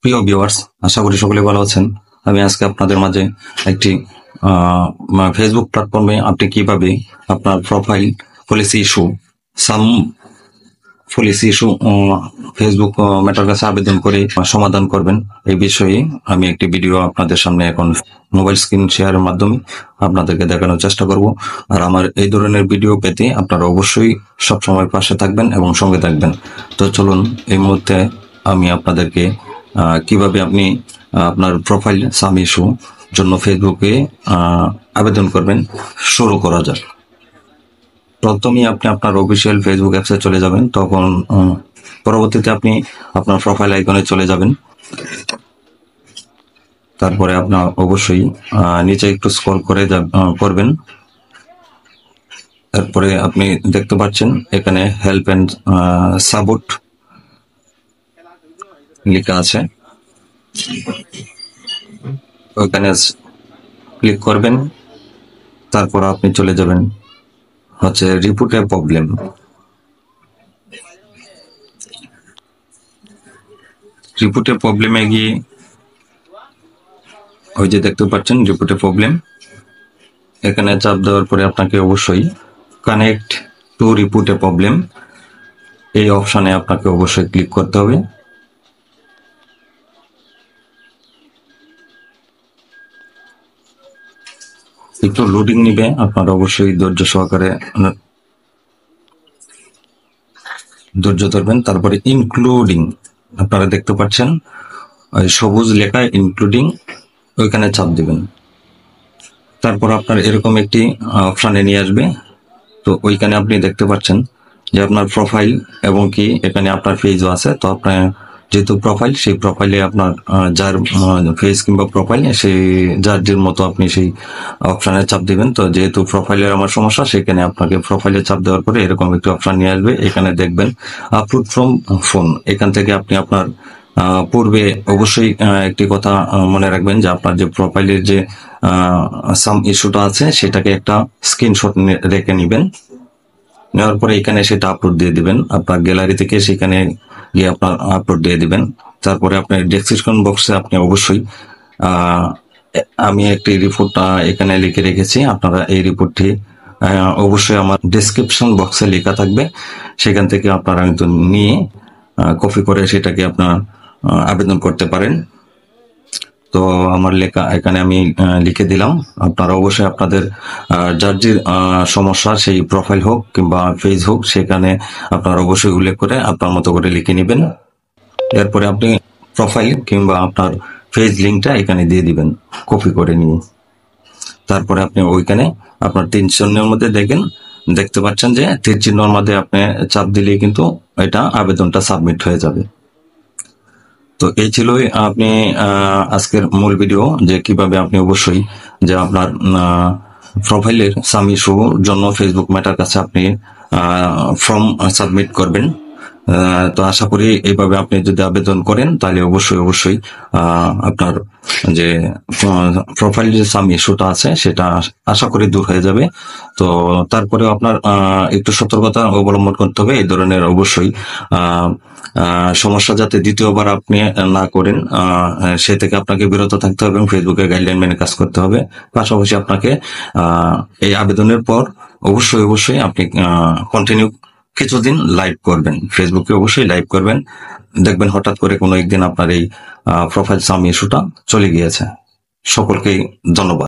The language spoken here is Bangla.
প্রিয় ভিউয়ার্স, আশা করি সকলে ভালো আছেন। আমি আজকে আপনাদের মাঝে একটি ফেসবুক প্ল্যাটফর্মে আপনি কিভাবে আপনার প্রোফাইল পলিসি ইস্যু ফেসবুক মেটার কাছে আবেদন করে সমাধান করবেন, এই বিষয়ে আমি একটি ভিডিও আপনাদের সামনে এখন মোবাইল স্ক্রিন শেয়ারের মাধ্যমে আপনাদেরকে দেখানোর চেষ্টা করব। আর আমার এই ধরনের ভিডিও পেতে আপনারা অবশ্যই সবসময় পাশে থাকবেন এবং সঙ্গে থাকবেন। তো চলুন, এই মুহূর্তে আমি আপনাদেরকে কিভাবে আপনি আপনার প্রোফাইল সাম ইস্যু জন্য ফেসবুকে আবেদন করবেন শুরু করা যাক। প্রথমেই আপনি আপনার অফিসিয়াল ফেসবুক অ্যাপসে চলে যাবেন, তখন পরবর্তীতে আপনি আপনার প্রোফাইল আইকনে চলে যাবেন। তারপরে আপনার অবশ্যই নিচে একটু স্ক্রল করে করবেন। তারপরে আপনি দেখতে পাচ্ছেন এখানে হেল্প এন্ড সাপোর্ট লেখা আছে, ওখানে ক্লিক করবেন। তারপর আপনি চলে যাবেন হচ্ছে রিপোর্ট এ প্রবলেম। রিপোর্টে প্রবলেমে গিয়ে ওই যে দেখতে পাচ্ছেন রিপোর্টে প্রবলেম, এখানে চাপ দেওয়ার পরে আপনাকে অবশ্যই connect to report A problem এই অপশনে আপনাকে অবশ্যই ক্লিক করতে হবে। একটু লোডিং নিবে, আপনারা অবশ্যই ধৈর্য সহকারে ধৈর্য ধরবেন। তারপরে ইনক্লুডিং আপনারা দেখতে পাচ্ছেন সবুজ লেখা ইনক্লুডিং, ওইখানে চাপ দিবেন। তারপর আপনার এরকম একটি অপশানে নিয়ে আসবে। তো ওইখানে আপনি দেখতে পাচ্ছেন যে আপনার প্রোফাইল এবং কি এখানে আপনার পেজও আছে। তো আপনার যেহেতু প্রোফাইল, সেই প্রোফাইলে আপনার যার ফেস কিংবা প্রোফাইল সেই যার মতো আপনি সেই অপশানে চাপ দিবেন। তো যেহেতু প্রোফাইলের আমার সমস্যা, সেখানে আপনাকে প্রোফাইলে চাপ দেওয়ার পরে এরকম একটি অপশান নিয়ে আসবে। এখানে দেখবেন আপলোড ফ্রম ফোন। এখান থেকে আপনি আপনার পূর্বে অবশ্যই একটি কথা মনে রাখবেন যে আপনার যে প্রোফাইলের যে সাম ইস্যুটা আছে সেটাকে একটা স্ক্রিনশট রেখে নেবেন। নেওয়ার পরে এখানে সেটা আপলোড দিয়ে দিবেন আপনার গ্যালারি থেকে, সেখানে গিয়ে আপনার আপলোড দিয়ে দিবেন। তারপরে আপনার ডেসক্রিপশন বক্সে আপনি অবশ্যই আমি একটি রিপোর্ট এখানে লিখে রেখেছি, আপনারা এই রিপোর্টটি অবশ্যই আমার ডেসক্রিপশন বক্সে লেখা থাকবে, সেখান থেকে আপনারা কিন্তু নিয়ে কপি করে সেটাকে আপনার আবেদন করতে পারেন। তো আমার লেখা এখানে আমি লিখে দিলাম। আপনারা অবশ্যই আপনাদের যার যে সমস্যা সেই প্রোফাইল হোক কিংবা পেজ হোক, সেখানে আপনারা অবশ্যই উল্লেখ করে আপনার মতো করে লিখে নেবেন। এরপরে আপনি প্রোফাইল কিংবা আপনার পেজ লিঙ্কটা এখানে দিয়ে দিবেন কপি করে নিয়ে। তারপরে আপনি ওইখানে আপনার 3 চিহ্নের মধ্যে দেখতে পাচ্ছেন যে 3 চিহ্নের মধ্যে আপনি চাপ দিলেই কিন্তু এটা আবেদনটা সাবমিট হয়ে যাবে। তো এই ছিলই আপনি আজকের মূল ভিডিও, যে কিভাবে আপনি অবশ্যই যে আপনার প্রোফাইলের সাম ইস্যুর জন্য ফেসবুক মেটার কাছে আপনি ফর্ম সাবমিট করবেন। তো আশা করি এইভাবে আপনি যদি আবেদন করেন তাহলে অবশ্যই আপনার যে প্রোফাইল যে সাম ইস্যুটা আছে সেটা আশা করি দূর হয়ে যাবে। তো তারপরেও আপনার একটু সতর্কতা অবলম্বন করতে হবে, এই ধরনের অবশ্যই সমস্যা যাতে দ্বিতীয়বার আপনি না করেন সে থেকে আপনাকে বিরত থাকতে হবে এবং ফেসবুকের গাইডলাইন মেনে কাজ করতে হবে। পাশাপাশি আপনাকে এই আবেদনের পর অবশ্যই আপনি কন্টিনিউ কিছুদিন লাইভ করবেন, ফেসবুকে অবশ্যই লাইভ করবেন। দেখবেন হঠাৎ করে কোনো একদিন আপনার এই প্রোফাইল সাম ইস্যুটা চলে গিয়েছে। সকলকেই ধন্যবাদ।